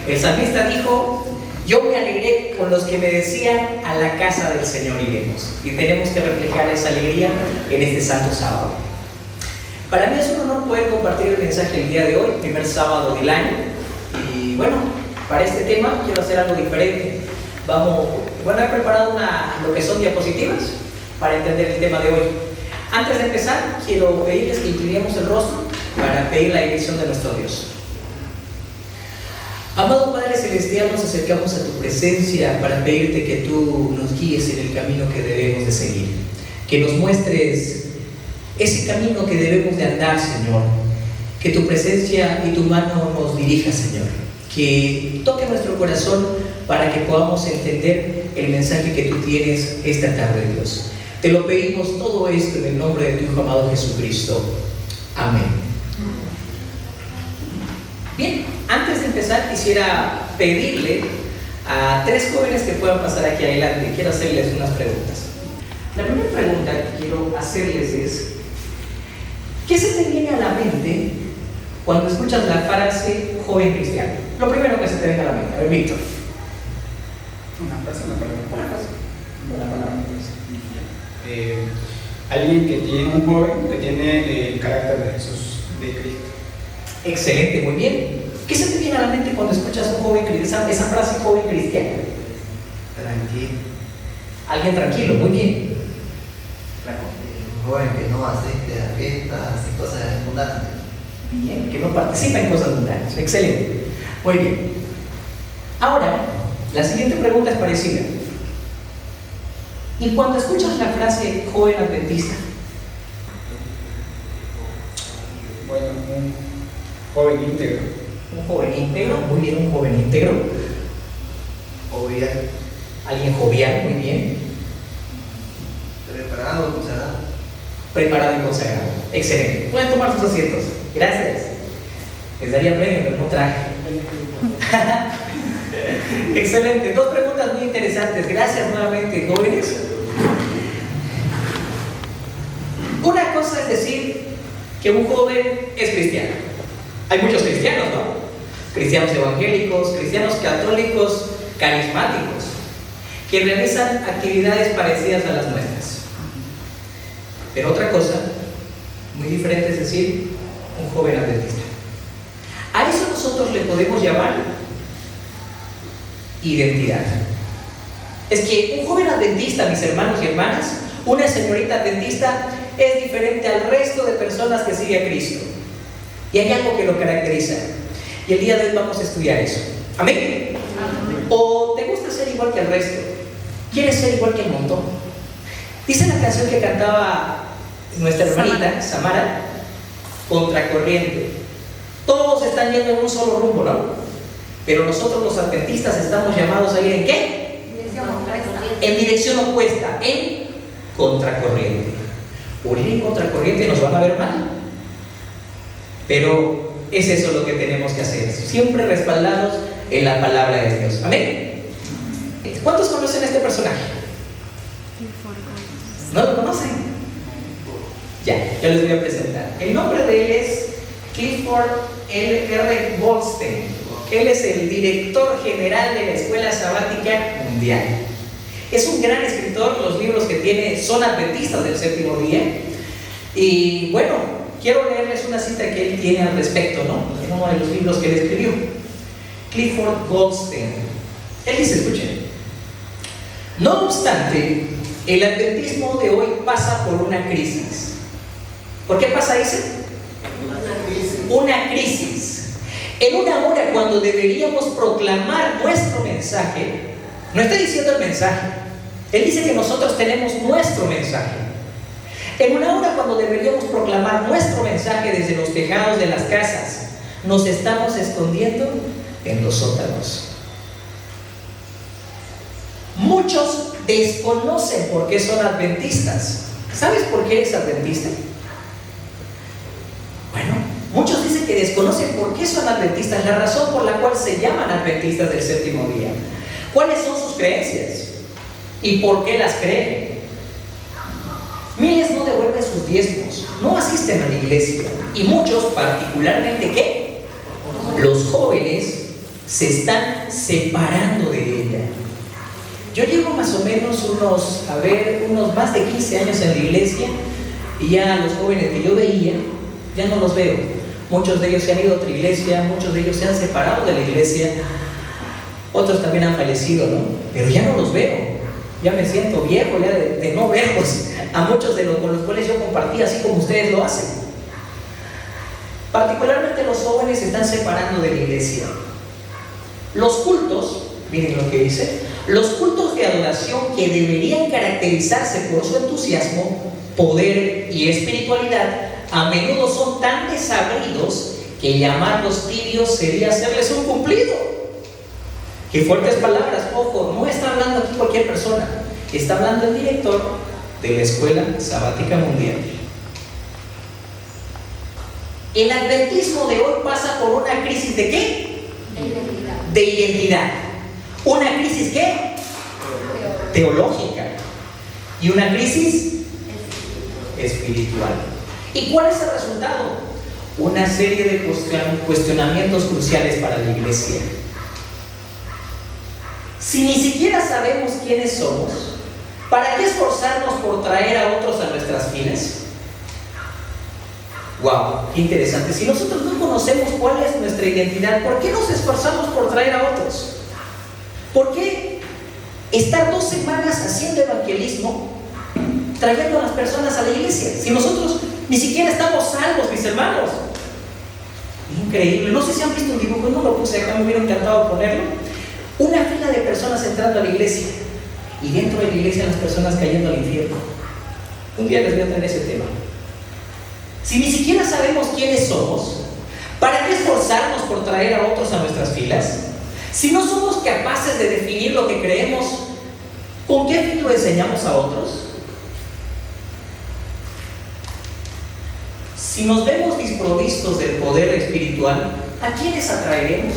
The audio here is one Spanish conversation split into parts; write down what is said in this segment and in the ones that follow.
El salmista dijo: yo me alegré con los que me decían, a la casa del Señor iremos. Y tenemos que reflejar esa alegría en este santo sábado. Para mí es un honor poder compartir el mensaje el día de hoy, primer sábado del año. Y bueno, para este tema quiero hacer algo diferente. He preparado lo que son diapositivas para entender el tema de hoy. Antes de empezar, quiero pedirles que inclinemos el rostro para pedir la dirección de nuestro Dios. Amado Padre Celestial, nos acercamos a tu presencia para pedirte que tú nos guíes en el camino que debemos de seguir, que nos muestres ese camino que debemos de andar, Señor, que tu presencia y tu mano nos dirija, Señor, que toque nuestro corazón para que podamos entender el mensaje que tú tienes esta tarde, Dios. Te lo pedimos todo esto en el nombre de tu Hijo amado Jesucristo. Amén. Bien, antes de empezar quisiera pedirle a 3 jóvenes que puedan pasar aquí adelante. Quiero hacerles unas preguntas. La primera pregunta que quiero hacerles es: ¿qué se te viene a la mente cuando escuchas la frase joven cristiano? Lo primero que se te venga a la mente. A ver, Víctor. Una frase. Una palabra. Alguien que tiene, un joven que tiene el carácter de Jesús, de Cristo. Excelente, muy bien. ¿Qué se te viene a la mente cuando escuchas un joven cristiano, esa frase joven cristiano? Tranquilo. Alguien tranquilo, muy bien. Un joven que no asiste a fiestas y cosas mundanas. Bien, que no participa en cosas mundanas. Excelente. Muy bien. Ahora, la siguiente pregunta es parecida. ¿Y cuando escuchas la frase joven adventista? Bueno, un joven íntegro. Un joven íntegro, muy bien, un joven íntegro. Jovial. Alguien jovial, muy bien. Preparado, consagrado. Preparado y consagrado. Excelente. Pueden tomar sus asientos. Gracias. Les daría premio, pero no traje. Excelente. 2 preguntas muy interesantes. Gracias nuevamente, jóvenes. Una cosa es decir que un joven es cristiano. Hay muchos cristianos, ¿no? Cristianos evangélicos, cristianos católicos, carismáticos, que realizan actividades parecidas a las nuestras. Pero otra cosa muy diferente es decir un joven adventista. A eso nosotros le podemos llamar identidad. Es que un joven adventista, mis hermanos y hermanas, una señorita adventista, es diferente al resto de personas que sigue a Cristo. Y hay algo que lo caracteriza. Y el día de hoy vamos a estudiar eso. ¿Amén? ¿O te gusta ser igual que el resto? ¿Quieres ser igual que el montón? Dice la canción que cantaba nuestra hermanita Samara: contracorriente. Todos están yendo en un solo rumbo, ¿no? Pero nosotros los adventistas estamos llamados a ir ¿en qué? En dirección opuesta, en contracorriente. Por ir en contracorriente nos van a ver mal, pero es eso lo que tenemos que hacer, siempre respaldados en la palabra de Dios. Amén. ¿Cuántos conocen a este personaje? ¿No lo conocen? Ya, yo les voy a presentar. El nombre de él es Clifford L.R. Goldstein. Él es el director general de la Escuela Sabática Mundial. Es un gran escritor. Los libros que tiene son adventistas del séptimo día. Y bueno, quiero leerles una cita que él tiene al respecto, ¿no? En uno de los libros que él escribió. Clifford Goldstein. Él dice, escuchen: no obstante, el adventismo de hoy pasa por una crisis. ¿Por qué pasa, dice? Una crisis. En una hora cuando deberíamos proclamar nuestro mensaje, no está diciendo el mensaje, él dice que nosotros tenemos nuestro mensaje. En una hora cuando deberíamos proclamar nuestro mensaje desde los tejados de las casas, nos estamos escondiendo en los sótanos. Muchos desconocen por qué son adventistas. ¿Sabes por qué eres adventista? Bueno, muchos dicen que desconocen por qué son adventistas, la razón por la cual se llaman adventistas del séptimo día. ¿Cuáles son sus creencias? ¿Y por qué las creen? Miles no devuelven sus diezmos, no asisten a la iglesia. Y muchos, particularmente, ¿qué? Los jóvenes, se están separando de ella. Yo llevo más o menos unos más de 15 años en la iglesia, y ya los jóvenes que yo veía, ya no los veo. Muchos de ellos se han ido a otra iglesia, muchos de ellos se han separado de la iglesia, otros también han fallecido, ¿no? Pero ya no los veo. Ya me siento viejo ya de no verlos a muchos de los con los cuales yo compartí, así como ustedes lo hacen. Particularmente los jóvenes se están separando de la iglesia. Los cultos, miren lo que dice, los cultos de adoración que deberían caracterizarse por su entusiasmo, poder y espiritualidad, a menudo son tan desabridos que llamarlos tibios sería hacerles un cumplido. Qué fuertes palabras, ojo, no está hablando aquí cualquier persona, está hablando el director de la Escuela Sabática Mundial. El adventismo de hoy pasa por una crisis ¿de qué? De identidad. ¿Una crisis qué? Teológica. Y una crisis espiritual. ¿Y cuál es el resultado? Una serie de cuestionamientos cruciales para la iglesia. Si ni siquiera sabemos quiénes somos, ¿para qué esforzarnos por traer a otros a nuestras filas? ¡Wow! ¡Qué interesante! Si nosotros no conocemos cuál es nuestra identidad, ¿por qué nos esforzamos por traer a otros? ¿Por qué estar 2 semanas haciendo evangelismo, trayendo a las personas a la iglesia, si nosotros ni siquiera estamos salvos, mis hermanos? Increíble. No sé si han visto un dibujo, no lo puse acá, me hubiera encantado ponerlo. Una fila de personas entrando a la iglesia, y dentro de la iglesia las personas cayendo al infierno. Un día les voy a traer ese tema. Si ni siquiera sabemos quiénes somos, ¿para qué esforzarnos por traer a otros a nuestras filas? Si no somos capaces de definir lo que creemos, ¿con qué fin lo enseñamos a otros? Si nos vemos desprovistos del poder espiritual, ¿a quiénes atraeremos?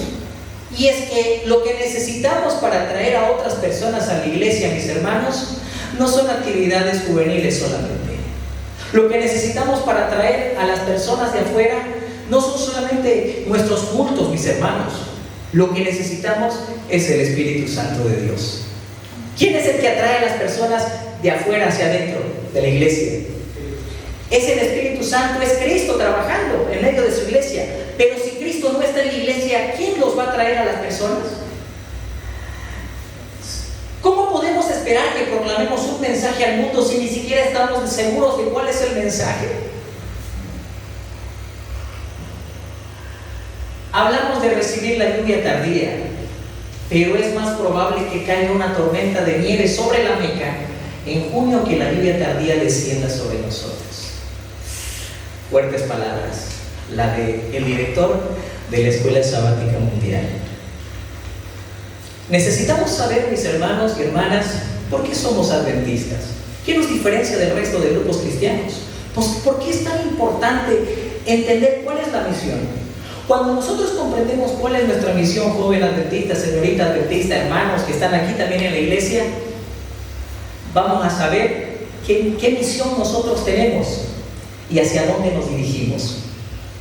Y es que lo que necesitamos para atraer a otras personas a la iglesia, mis hermanos, no son actividades juveniles solamente. Lo que necesitamos para atraer a las personas de afuera no son solamente nuestros cultos, mis hermanos. Lo que necesitamos es el Espíritu Santo de Dios. ¿Quién es el que atrae a las personas de afuera hacia adentro de la iglesia? Es el Espíritu Santo, es Cristo trabajando en medio de su iglesia. Pero si Cristo no está en la iglesia, ¿quién los va a traer a las personas? ¿Cómo podemos esperar que proclamemos un mensaje al mundo si ni siquiera estamos seguros de cuál es el mensaje? Hablamos de recibir la lluvia tardía, pero es más probable que caiga una tormenta de nieve sobre la Meca en junio que la lluvia tardía descienda sobre nosotros. Fuertes palabras, la del director de la Escuela Sabática Mundial. Necesitamos saber, mis hermanos y hermanas, ¿por qué somos adventistas? ¿Qué nos diferencia del resto de grupos cristianos? Pues, ¿por qué es tan importante entender cuál es la misión? Cuando nosotros comprendemos cuál es nuestra misión, joven adventista, señorita adventista, hermanos que están aquí también en la iglesia, vamos a saber qué misión nosotros tenemos y hacia dónde nos dirigimos.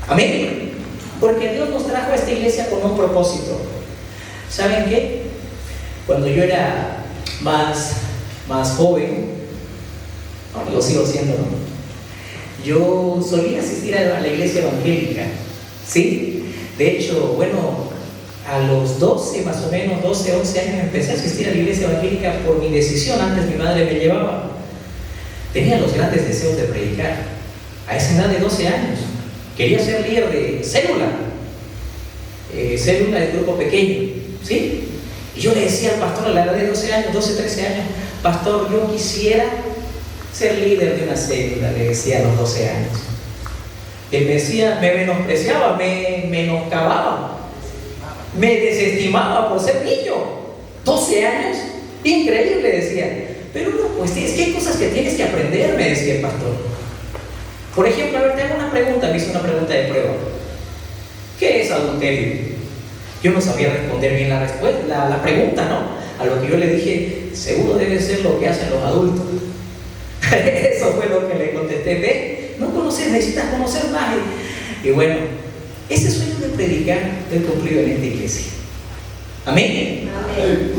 Amén. Porque Dios nos trajo a esta iglesia con un propósito. ¿Saben qué? Cuando yo era más joven, ahora lo sigo siendo, ¿no? Yo solía asistir a la iglesia evangélica, ¿sí? De hecho, bueno, a los 12, más o menos, 12, 11 años empecé a asistir a la iglesia evangélica por mi decisión. Antes mi madre me llevaba. Tenía los grandes deseos de predicar. A esa edad de 12 años. Quería ser líder de célula. Célula de grupo pequeño, ¿sí? Y yo le decía al pastor a la edad de 12 años, 12, 13 años, pastor, yo quisiera ser líder de una célula, le decía a los 12 años. Él me decía, me menospreciaba, me menoscababa, me desestimaba por ser niño. 12 años, increíble, decía. Pero no, pues es que hay cosas que tienes que aprender, me decía el pastor. Por ejemplo, a ver, te hago una pregunta, me hizo una pregunta de prueba. ¿Qué es adulterio? Yo no sabía responder bien la pregunta, ¿no? A lo que yo le dije, seguro debe ser lo que hacen los adultos. Eso fue lo que le contesté. Ve, no conoces, necesitas conocer más. Y bueno, ese sueño de predicar lo he cumplido en esta iglesia. Amén. Amén.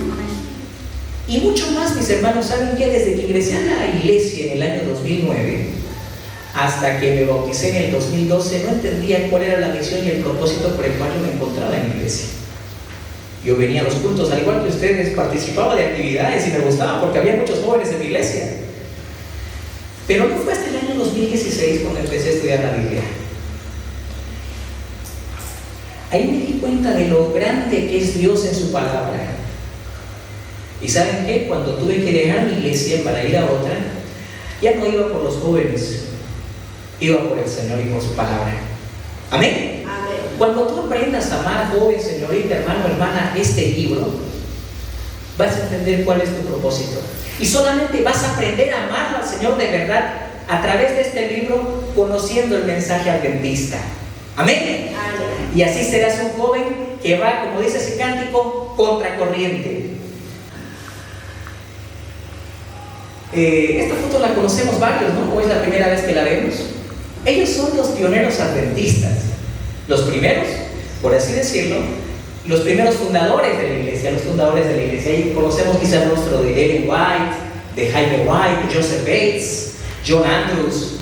Y mucho más, mis hermanos, ¿saben qué? Desde que ingresé a la iglesia en el año 2009 hasta que me bauticé en el 2012, no entendía cuál era la misión y el propósito por el cual yo me encontraba en la iglesia. Yo venía a los cultos, al igual que ustedes, participaba de actividades y me gustaba porque había muchos jóvenes en mi iglesia. Pero no fue hasta el año 2016 cuando empecé a estudiar la Biblia. Ahí me di cuenta de lo grande que es Dios en su palabra. ¿Y saben qué? Cuando tuve que dejar mi iglesia para ir a otra, ya no iba por los jóvenes, iba por el Señor y por su palabra. Amén. Amén. Cuando tú aprendas a amar, joven, señorita, hermano, hermana, este libro, vas a entender cuál es tu propósito. Y solamente vas a aprender a amar al Señor de verdad a través de este libro, conociendo el mensaje adventista. Amén. Amén. Y así serás un joven que va, como dice ese cántico, contracorriente. Esta foto la conocemos varios, ¿no? ¿O es la primera vez que la vemos? Ellos son los pioneros adventistas. Los primeros, por así decirlo, los primeros fundadores de la iglesia, los fundadores de la iglesia. Ahí conocemos quizá el rostro de Ellen White, de Jaime White, de Joseph Bates, John Andrews.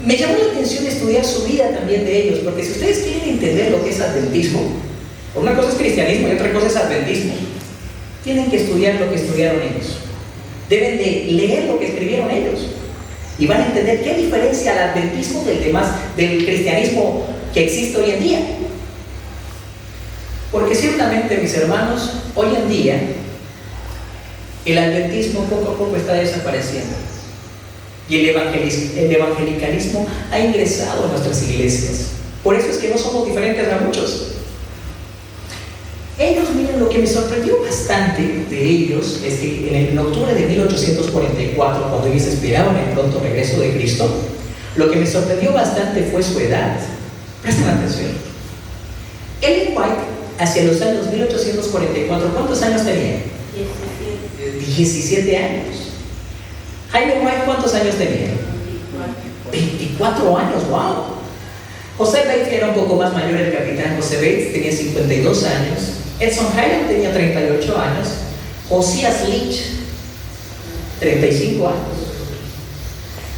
Me llamó la atención estudiar su vida también de ellos, porque si ustedes quieren entender lo que es adventismo, una cosa es cristianismo y otra cosa es adventismo, tienen que estudiar lo que estudiaron ellos. Deben de leer lo que escribieron ellos y van a entender qué diferencia el adventismo del cristianismo que existe hoy en día. Porque ciertamente, mis hermanos, hoy en día el adventismo poco a poco está desapareciendo y el evangelicalismo ha ingresado a nuestras iglesias. Por eso es que no somos diferentes a muchos. Ellos, miren, lo que me sorprendió bastante de ellos es que en octubre de 1844, cuando ellos esperaban el pronto regreso de Cristo, lo que me sorprendió bastante fue su edad. Presten atención. Ellen White, hacia los años 1844, ¿cuántos años tenía? 17 años. Jaime White, ¿cuántos años tenía? 24 años, wow. José Bates era un poco más mayor, el capitán José Bates tenía 52 años. Edson Highland tenía 38 años. Josías Lynch, 35 años.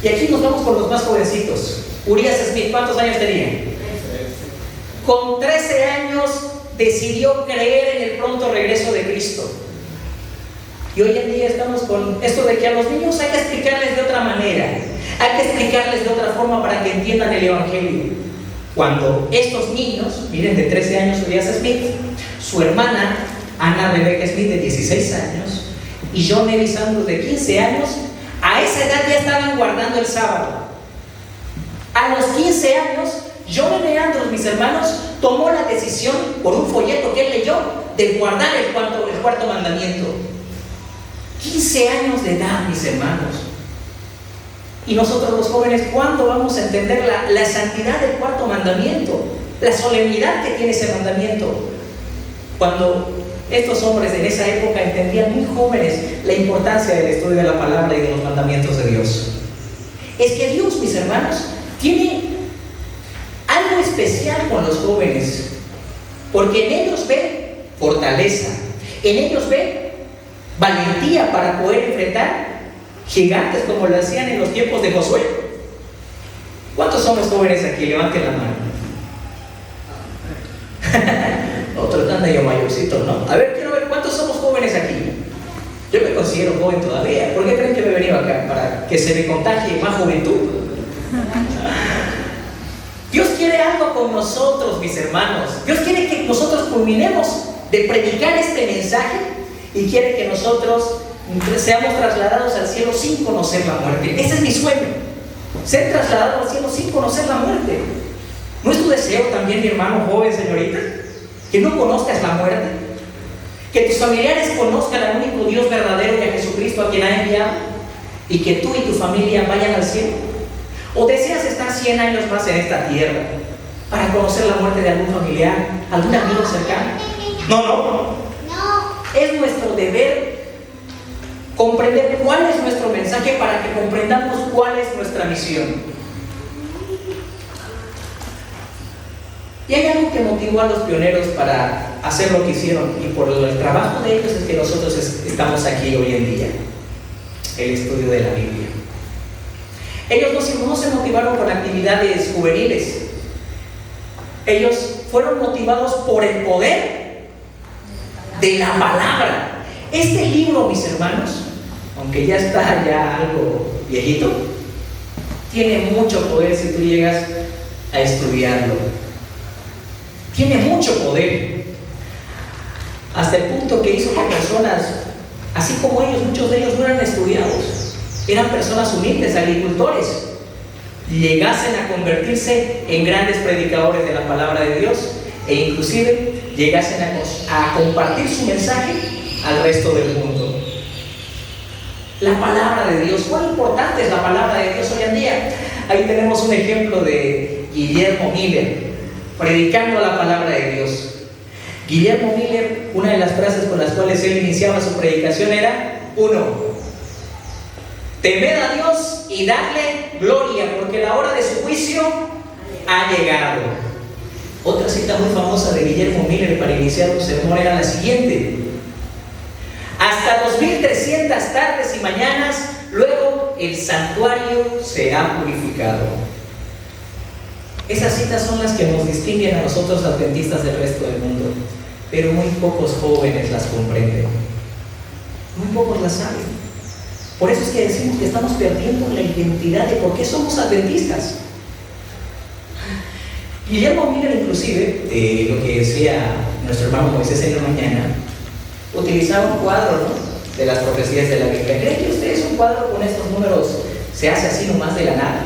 Y aquí nos vamos con los más jovencitos. Urias Smith, ¿cuántos años tenía? Con 13 años decidió creer en el pronto regreso de Cristo. Y hoy en día estamos con esto de que a los niños hay que explicarles de otra manera, hay que explicarles de otra forma para que entiendan el Evangelio. Cuando estos niños, miren, de 13 años Urias Smith, su hermana Ana Rebecca Smith de 16 años y John Ellis Andrews de 15 años, a esa edad ya estaban guardando el sábado. A los 15 años, John Ellis Andrews, mis hermanos, tomó la decisión por un folleto que él leyó de guardar el cuarto mandamiento. 15 años de edad, mis hermanos. Y nosotros los jóvenes, ¿cuándo vamos a entender la santidad del cuarto mandamiento? La solemnidad que tiene ese mandamiento. Cuando estos hombres en esa época entendían muy jóvenes la importancia del estudio de la palabra y de los mandamientos de Dios. Es que Dios, mis hermanos, tiene algo especial con los jóvenes, porque en ellos ve fortaleza, en ellos ve valentía para poder enfrentar gigantes como lo hacían en los tiempos de Josué. ¿Cuántos somos jóvenes aquí? Levanten la mano. Otro tan medio mayorcito, ¿no? A ver, quiero ver cuántos somos jóvenes aquí. Yo me considero joven todavía. ¿Por qué creen que me he venido acá? Para que se me contagie más juventud. Dios quiere algo con nosotros, mis hermanos. Dios quiere que nosotros culminemos de predicar este mensaje y quiere que nosotros seamos trasladados al cielo sin conocer la muerte. Ese es mi sueño, ser trasladado al cielo sin conocer la muerte. ¿No es tu deseo también, mi hermano joven, señorita, que no conozcas la muerte? Que tus familiares conozcan al único Dios verdadero y a Jesucristo a quien ha enviado, y que tú y tu familia vayan al cielo. ¿O deseas estar 100 años más en esta tierra para conocer la muerte de algún familiar, algún amigo cercano? No. Es nuestro deber comprender cuál es nuestro mensaje para que comprendamos cuál es nuestra misión. Y hay algo que motivó a los pioneros para hacer lo que hicieron, y por el trabajo de ellos es que nosotros estamos aquí hoy en día, el estudio de la Biblia. Ellos no se motivaron con actividades juveniles, ellos fueron motivados por el poder de la palabra. Este libro, mis hermanos, aunque ya está algo viejito, tiene mucho poder si tú llegas a estudiarlo. Tiene mucho poder, hasta el punto que hizo que personas, así como ellos, muchos de ellos no eran estudiados, eran personas humildes, agricultores, llegasen a convertirse en grandes predicadores de la palabra de Dios, e inclusive llegasen a compartir su mensaje al resto del mundo. La palabra de Dios, ¿cuán importante es la palabra de Dios hoy en día? Ahí tenemos un ejemplo de Guillermo Miller, predicando la palabra de Dios. Guillermo Miller, una de las frases con las cuales él iniciaba su predicación era: 1. Temed a Dios y dadle gloria, porque la hora de su juicio ha llegado. Otra cita muy famosa de Guillermo Miller para iniciar un sermón era la siguiente: hasta 2300 tardes y mañanas, luego el santuario será purificado. Esas citas son las que nos distinguen a nosotros adventistas del resto del mundo, pero muy pocos jóvenes las comprenden, muy pocos las saben. Por eso es que decimos que estamos perdiendo la identidad de por qué somos adventistas. Guillermo Miller, inclusive, lo que decía nuestro hermano Moisés en la mañana, utilizaba un cuadro, ¿no?, de las profecías de la Biblia. ¿Creen que ustedes un cuadro con estos números se hace así nomás de la nada?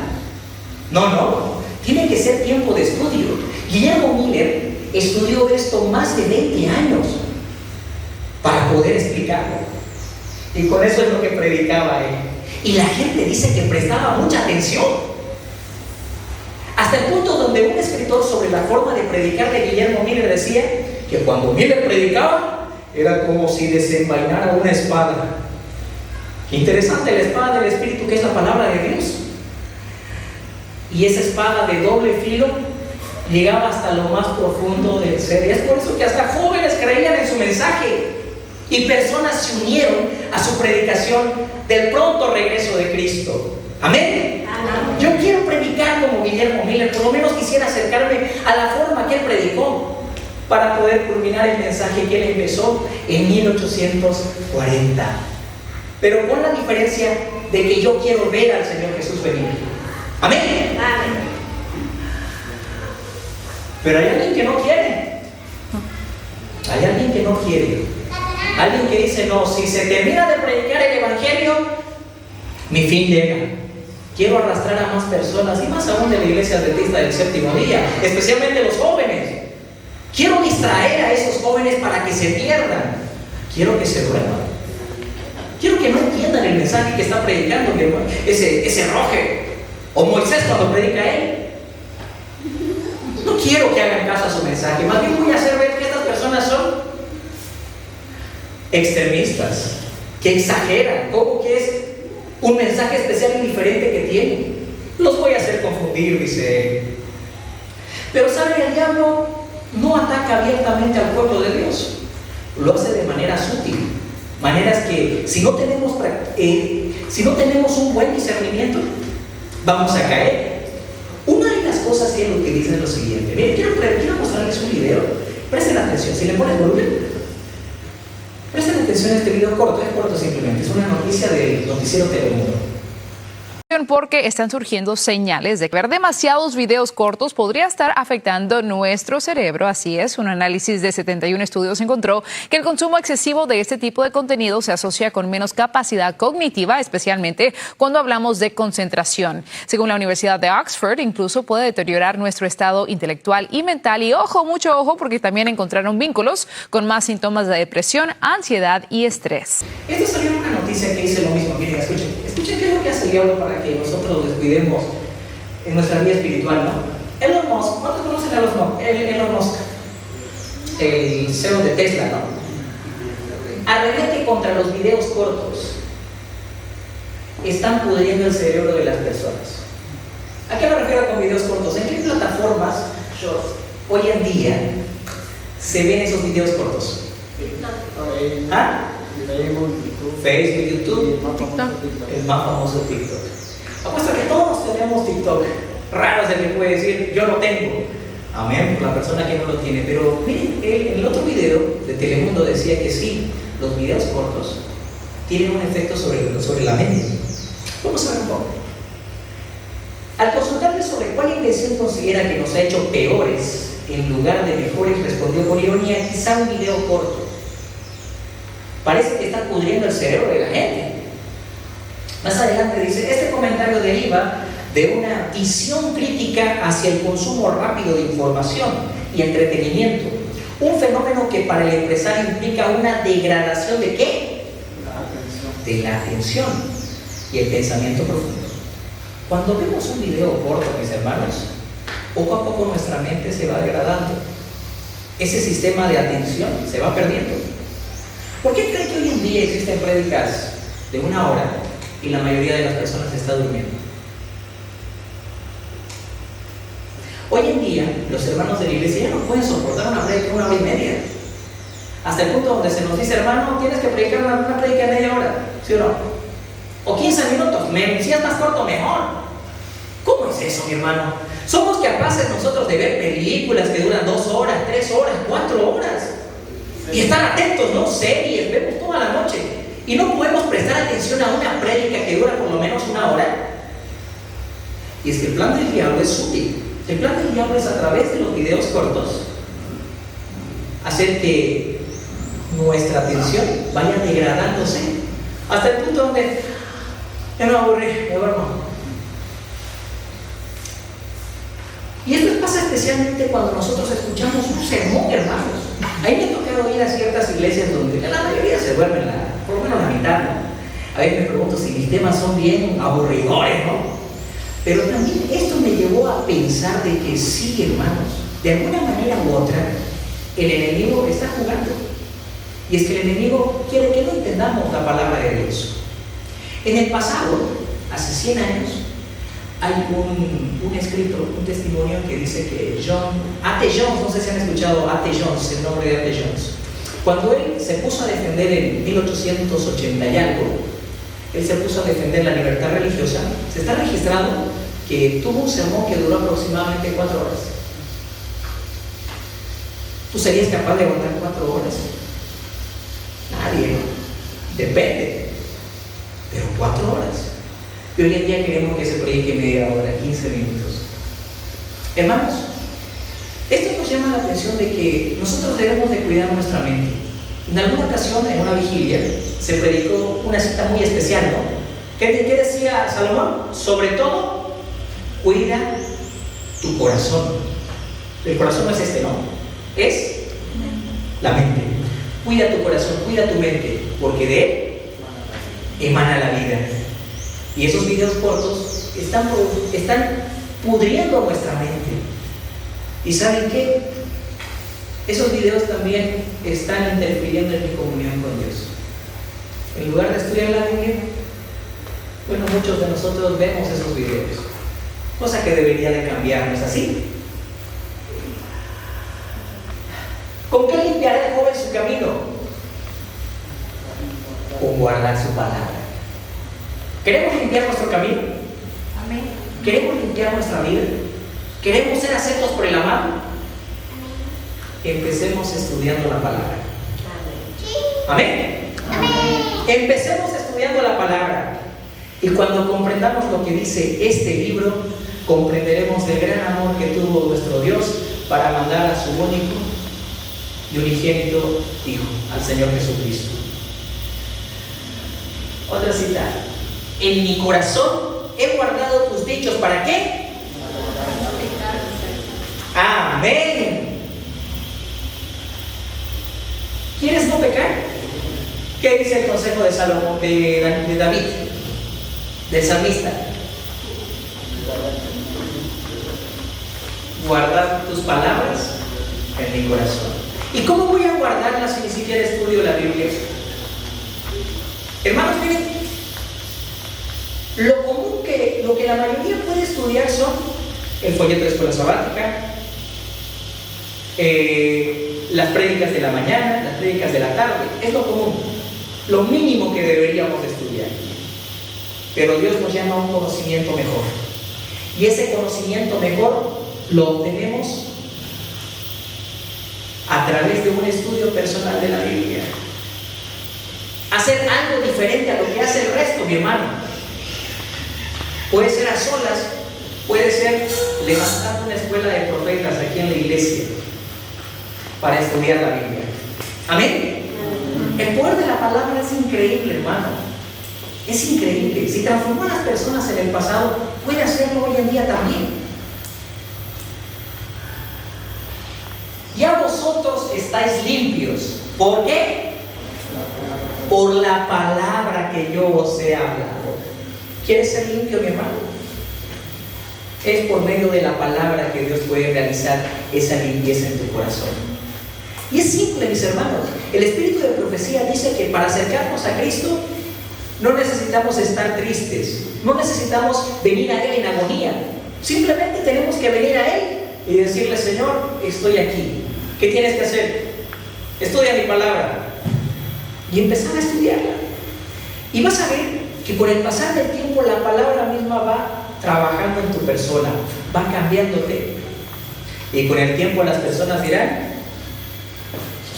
No. Tiene que ser tiempo de estudio. Guillermo Miller estudió esto más de 20 años para poder explicarlo. Y con eso es lo que predicaba él. Y la gente dice que prestaba mucha atención. Hasta el punto donde un escritor sobre la forma de predicar de Guillermo Miller decía que cuando Miller predicaba era como si desenvainara una espada. Qué interesante, la espada del Espíritu, que es la palabra de Dios. Y esa espada de doble filo llegaba hasta lo más profundo del ser. Y es por eso que hasta jóvenes creían en su mensaje y personas se unieron a su predicación del pronto regreso de Cristo. Amén. Amén. Yo quiero predicar como Guillermo Miller, por lo menos quisiera acercarme a la forma que él predicó para poder culminar el mensaje que él empezó en 1840. Pero con la diferencia de que yo quiero ver al Señor Jesús venir. Amén. Amén. Pero hay alguien que no quiere. Hay alguien que no quiere. Alguien que dice: no, si se termina de predicar el Evangelio, mi fin llega. Quiero arrastrar a más personas, y más aún de la iglesia adventista del séptimo día, especialmente los jóvenes. Quiero distraer a esos jóvenes para que se pierdan. Quiero que se duerman. Quiero que no entiendan el mensaje que está predicando ese Roger o Moisés cuando predica él. No quiero que hagan caso a su mensaje. Más bien voy a hacer ver que estas personas son extremistas, que exageran, como que es un mensaje especial y diferente que tienen. Los voy a hacer confundir, dice él. Pero ¿saben? El diablo no ataca abiertamente al pueblo de Dios. Lo hace de manera sutil. Maneras que si no tenemos un buen discernimiento, vamos a caer. Una de las cosas que él utiliza es lo siguiente. Miren, quiero mostrarles un video. Presten atención. Si le pones volumen, presten atención a este video corto. Es corto simplemente. Es una noticia del noticiero Telemundo. Porque están surgiendo señales de que ver demasiados videos cortos podría estar afectando nuestro cerebro. Así es, un análisis de 71 estudios encontró que el consumo excesivo de este tipo de contenido se asocia con menos capacidad cognitiva, especialmente cuando hablamos de concentración. Según la Universidad de Oxford, incluso puede deteriorar nuestro estado intelectual y mental. Y ojo, mucho ojo, porque también encontraron vínculos con más síntomas de depresión, ansiedad y estrés. Esto salió en una noticia que dice lo mismo. Miren, escuchen qué es lo que hace el diablo para que nosotros descuidemos en nuestra vida espiritual, ¿no? Elon Musk, ¿cuántos conocen a Elon Musk? El CEO de Tesla, ¿no? Arremete contra los videos cortos. Están pudriendo el cerebro de las personas. ¿A qué me refiero con videos cortos? ¿En qué plataformas hoy en día se ven esos videos cortos? ¿Ah? Facebook, YouTube, TikTok. el más famoso TikTok. Apuesto que todos tenemos TikTok. Raro es el que puede decir, yo lo tengo. Amén, por la persona que no lo tiene. Pero miren, en el otro video de Telemundo decía que sí, los videos cortos tienen un efecto sobre la mente. Vamos a ver un poco. Al consultarle sobre cuál invención considera que nos ha hecho peores en lugar de mejores, respondió con ironía, quizá un video corto. Parece que está pudriendo el cerebro de la gente. Más adelante dice, este comentario deriva de una visión crítica hacia el consumo rápido de información y entretenimiento. Un fenómeno que para el empresario implica una degradación ¿de qué? De la atención y el pensamiento profundo. Cuando vemos un video corto, mis hermanos, poco a poco nuestra mente se va degradando. Ese sistema de atención se va perdiendo. ¿Por qué creen que hoy en día existen prédicas de 1 hora y la mayoría de las personas está durmiendo? Hoy en día, los hermanos de la iglesia ya no pueden soportar una prédica de 1 hora y media. Hasta el punto donde se nos dice, hermano, tienes que predicar una prédica de media hora, ¿sí o no? O 15 minutos, si es más corto, mejor. ¿Cómo es eso, mi hermano? Somos capaces nosotros de ver películas que duran 2 horas, 3 horas, 4 horas. Y estar atentos, ¿no? Series, vemos toda la noche. Y no podemos prestar atención a una prédica que dura por lo menos 1 hora. Y es que el plan del diablo es sutil. El plan del diablo es a través de los videos cortos hacer que nuestra atención vaya degradándose hasta el punto donde ya me aburrí, me duermo. Y esto pasa especialmente cuando nosotros escuchamos un sermón, hermanos. A mí me ha tocado ir a ciertas iglesias donde la mayoría se duermen, por lo menos la mitad, ¿no? A veces me pregunto si mis temas son bien aburridores, ¿no? Pero también esto me llevó a pensar de que sí, hermanos, de alguna manera u otra, el enemigo está jugando. Y es que el enemigo quiere que no entendamos la palabra de Dios. En el pasado, hace 100 años, hay un escrito, un testimonio que dice que A.T. Jones, no sé si han escuchado A.T. Jones, el nombre de A.T. Jones. Cuando él se puso a defender en 1880 y algo, él se puso a defender la libertad religiosa, se está registrado que tuvo un sermón que duró aproximadamente 4 horas. ¿Tú serías capaz de aguantar 4 horas? Nadie, ¿no? Depende. Pero 4 horas. Y hoy en día queremos que se predique media hora, 15 minutos. Hermanos, esto nos llama la atención de que nosotros debemos de cuidar nuestra mente. En alguna ocasión, en una vigilia, se predicó una cita muy especial, ¿no? ¿Qué decía Salomón? Sobre todo, cuida tu corazón. El corazón no es este, ¿no? Es la mente. Cuida tu corazón, cuida tu mente, porque de él emana la vida. Y esos videos cortos están pudriendo nuestra mente. ¿Y saben qué? Esos videos también están interfiriendo en mi comunión con Dios. En lugar de estudiar la Biblia, bueno, muchos de nosotros vemos esos videos, cosa que debería de cambiar, ¿no es así? ¿Con qué limpiará el joven su camino? Con guardar su palabra. ¿Queremos limpiar nuestro camino? Amén. ¿Queremos limpiar nuestra vida? ¿Queremos ser aceptos por el amado? Empecemos estudiando la palabra. ¿Amén? Amén. Empecemos estudiando la palabra. Y cuando comprendamos lo que dice este libro, comprenderemos el gran amor que tuvo nuestro Dios para mandar a su único y unigénito Hijo, al Señor Jesucristo. Otra cita. En mi corazón he guardado tus dichos. ¿Para qué? Amén. ¿Quieres no pecar? ¿Qué dice el consejo de Salomón, de David, del salmista? Guardar tus palabras en mi corazón. ¿Y cómo voy a guardarlas si ni siquiera estudio la Biblia? Hermanos, miren, lo que la mayoría puede estudiar son el folleto de escuela sabática, las prédicas de la mañana, las prédicas de la tarde. Es lo común, lo mínimo que deberíamos estudiar. Pero Dios nos llama a un conocimiento mejor. Y ese conocimiento mejor lo obtenemos a través de un estudio personal de la Biblia. Hacer algo diferente a lo que hace el resto, mi hermano. Puede ser a solas, puede ser levantando una escuela de profetas aquí en la iglesia para estudiar la Biblia. Amén. El poder de la palabra es increíble, hermano. Es increíble. Si transformó a las personas en el pasado, puede hacerlo hoy en día también. Ya vosotros estáis limpios. ¿Por qué? Por la palabra que yo os he hablado. ¿Quieres ser limpio, mi hermano? Es por medio de la palabra que Dios puede realizar esa limpieza en tu corazón. Y es simple, mis hermanos. El espíritu de profecía dice que para acercarnos a Cristo no necesitamos estar tristes, no necesitamos venir a Él en agonía. Simplemente tenemos que venir a Él y decirle: Señor, estoy aquí. ¿Qué tienes que hacer? Estudia mi palabra. Y empezar a estudiarla. Y vas a ver que con el pasar del tiempo la palabra misma va trabajando en tu persona, va cambiándote. Y con el tiempo las personas dirán: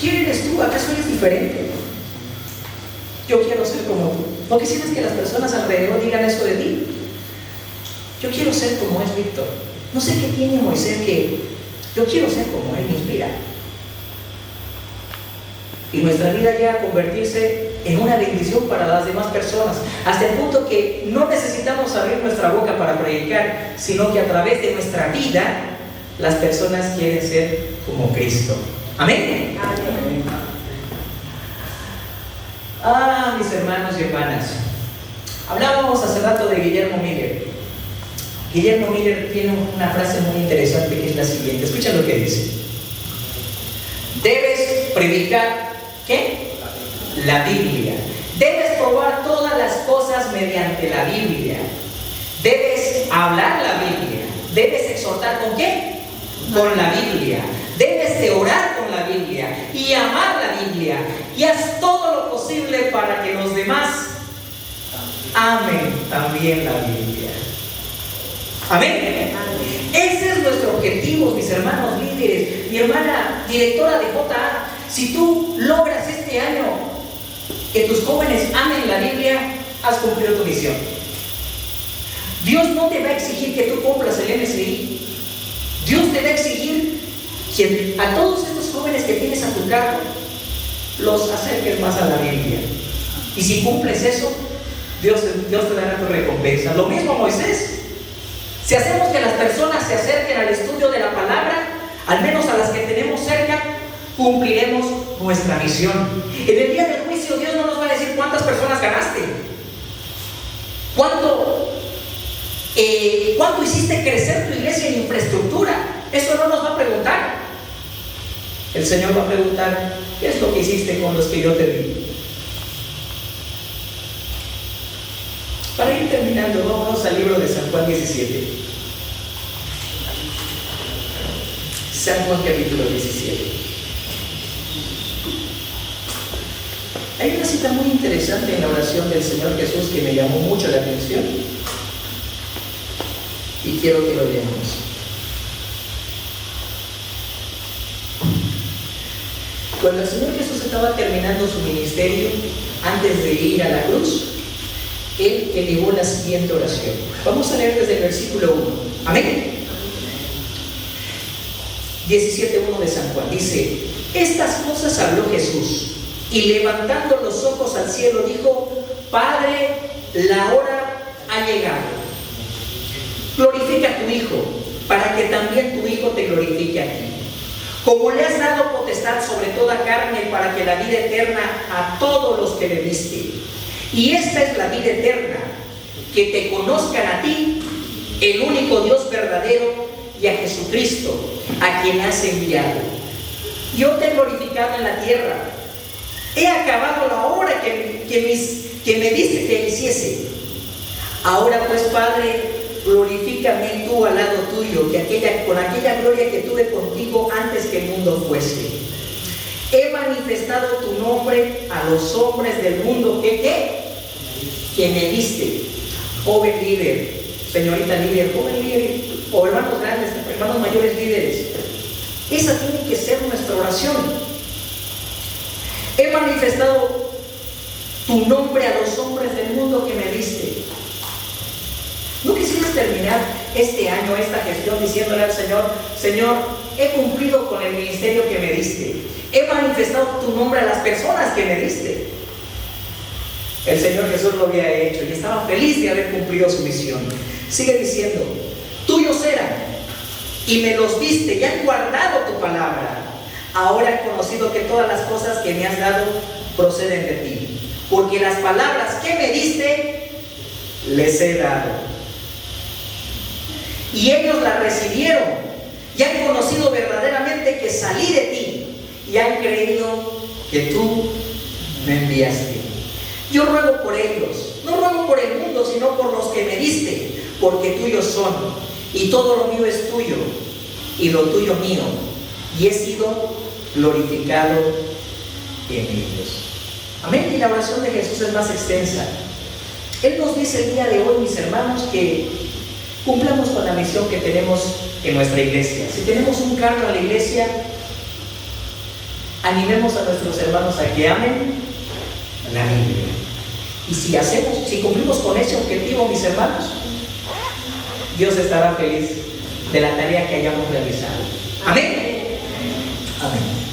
¿quién eres tú? ¿Acaso eres diferente? Yo quiero ser como tú. ¿No quisieras que las personas alrededor digan eso de ti? Yo quiero ser como es Víctor. No sé qué tiene Moisés, que yo quiero ser como él, me inspira. Y nuestra vida llega a convertirse en una bendición para las demás personas, hasta el punto que no necesitamos abrir nuestra boca para predicar, sino que a través de nuestra vida las personas quieren ser como Cristo. Amén. Amén. Mis hermanos y hermanas, hablábamos hace rato de Guillermo Miller. Guillermo Miller tiene una frase muy interesante que es la siguiente. Escucha lo que dice: debes predicar, ¿qué? La Biblia. Debes probar todas las cosas mediante la Biblia. Debes hablar la Biblia. Debes exhortar, ¿con qué? Con la Biblia. Debes de orar con la Biblia y amar la Biblia, y haz todo lo posible para que los demás amen también la Biblia. Amén. Ese es nuestro objetivo, mis hermanos líderes, mi hermana directora de JA. Si tú logras este año que tus jóvenes amen la Biblia, has cumplido tu misión. Dios no te va a exigir que tú cumplas el MSI. Dios te va a exigir que a todos estos jóvenes que tienes a tu cargo los acerques más a la Biblia. Y si cumples eso, Dios te dará tu recompensa. Lo mismo Moisés. Si hacemos que las personas se acerquen al estudio de la palabra, al menos a las que tenemos cerca, cumpliremos nuestra misión. En el día del juicio Dios no nos va a decir cuántas personas ganaste, cuánto hiciste crecer tu iglesia en infraestructura. Eso no nos va a preguntar. El Señor va a preguntar: ¿qué es lo que hiciste con los que yo te di? Para ir terminando, vamos al libro de San Juan 17. San Juan capítulo 17. Hay una cita muy interesante en la oración del Señor Jesús que me llamó mucho la atención y quiero que lo leamos. Cuando el Señor Jesús estaba terminando su ministerio, antes de ir a la cruz, Él elevó la siguiente oración. Vamos a leer desde el versículo 1. Amén. 17:1 de San Juan. Dice: estas cosas habló Jesús, y levantando los ojos al cielo dijo: Padre, la hora ha llegado. Glorifica a tu Hijo, para que también tu Hijo te glorifique a ti. Como le has dado potestad sobre toda carne, para que la vida eterna a todos los que le diste. Y esta es la vida eterna, que te conozcan a ti, el único Dios verdadero, y a Jesucristo, a quien has enviado. Yo te he glorificado en la tierra. He acabado la obra que me diste que hiciese. Ahora pues, Padre, glorifícame tú al lado tuyo, con aquella gloria que tuve contigo antes que el mundo fuese. He manifestado tu nombre a los hombres del mundo que me diste. Joven líder, señorita líder, joven líder, o hermanos grandes, hermanos mayores líderes. Esa tiene que ser nuestra oración. He manifestado tu nombre a los hombres del mundo que me diste. ¿No quisieras terminar este año, esta gestión, diciéndole al Señor: Señor, he cumplido con el ministerio que me diste, he manifestado tu nombre a las personas que me diste? El Señor Jesús lo había hecho y estaba feliz de haber cumplido su misión. Sigue diciendo: tuyos eran y me los diste y han guardado tu palabra. Ahora he conocido que todas las cosas que me has dado proceden de ti, porque las palabras que me diste les he dado. Y ellos las recibieron y han conocido verdaderamente que salí de ti y han creído que tú me enviaste. Yo ruego por ellos, no ruego por el mundo, sino por los que me diste, porque tuyos son, y todo lo mío es tuyo, y lo tuyo mío, y he sido glorificado en ellos. Amén. Y la oración de Jesús es más extensa. Él nos dice el día de hoy, mis hermanos, que cumplamos con la misión que tenemos en nuestra iglesia. Si tenemos un cargo a la iglesia, animemos a nuestros hermanos a que amen la Biblia. Y si cumplimos con ese objetivo, mis hermanos, Dios estará feliz de la tarea que hayamos realizado. Amén. Amén.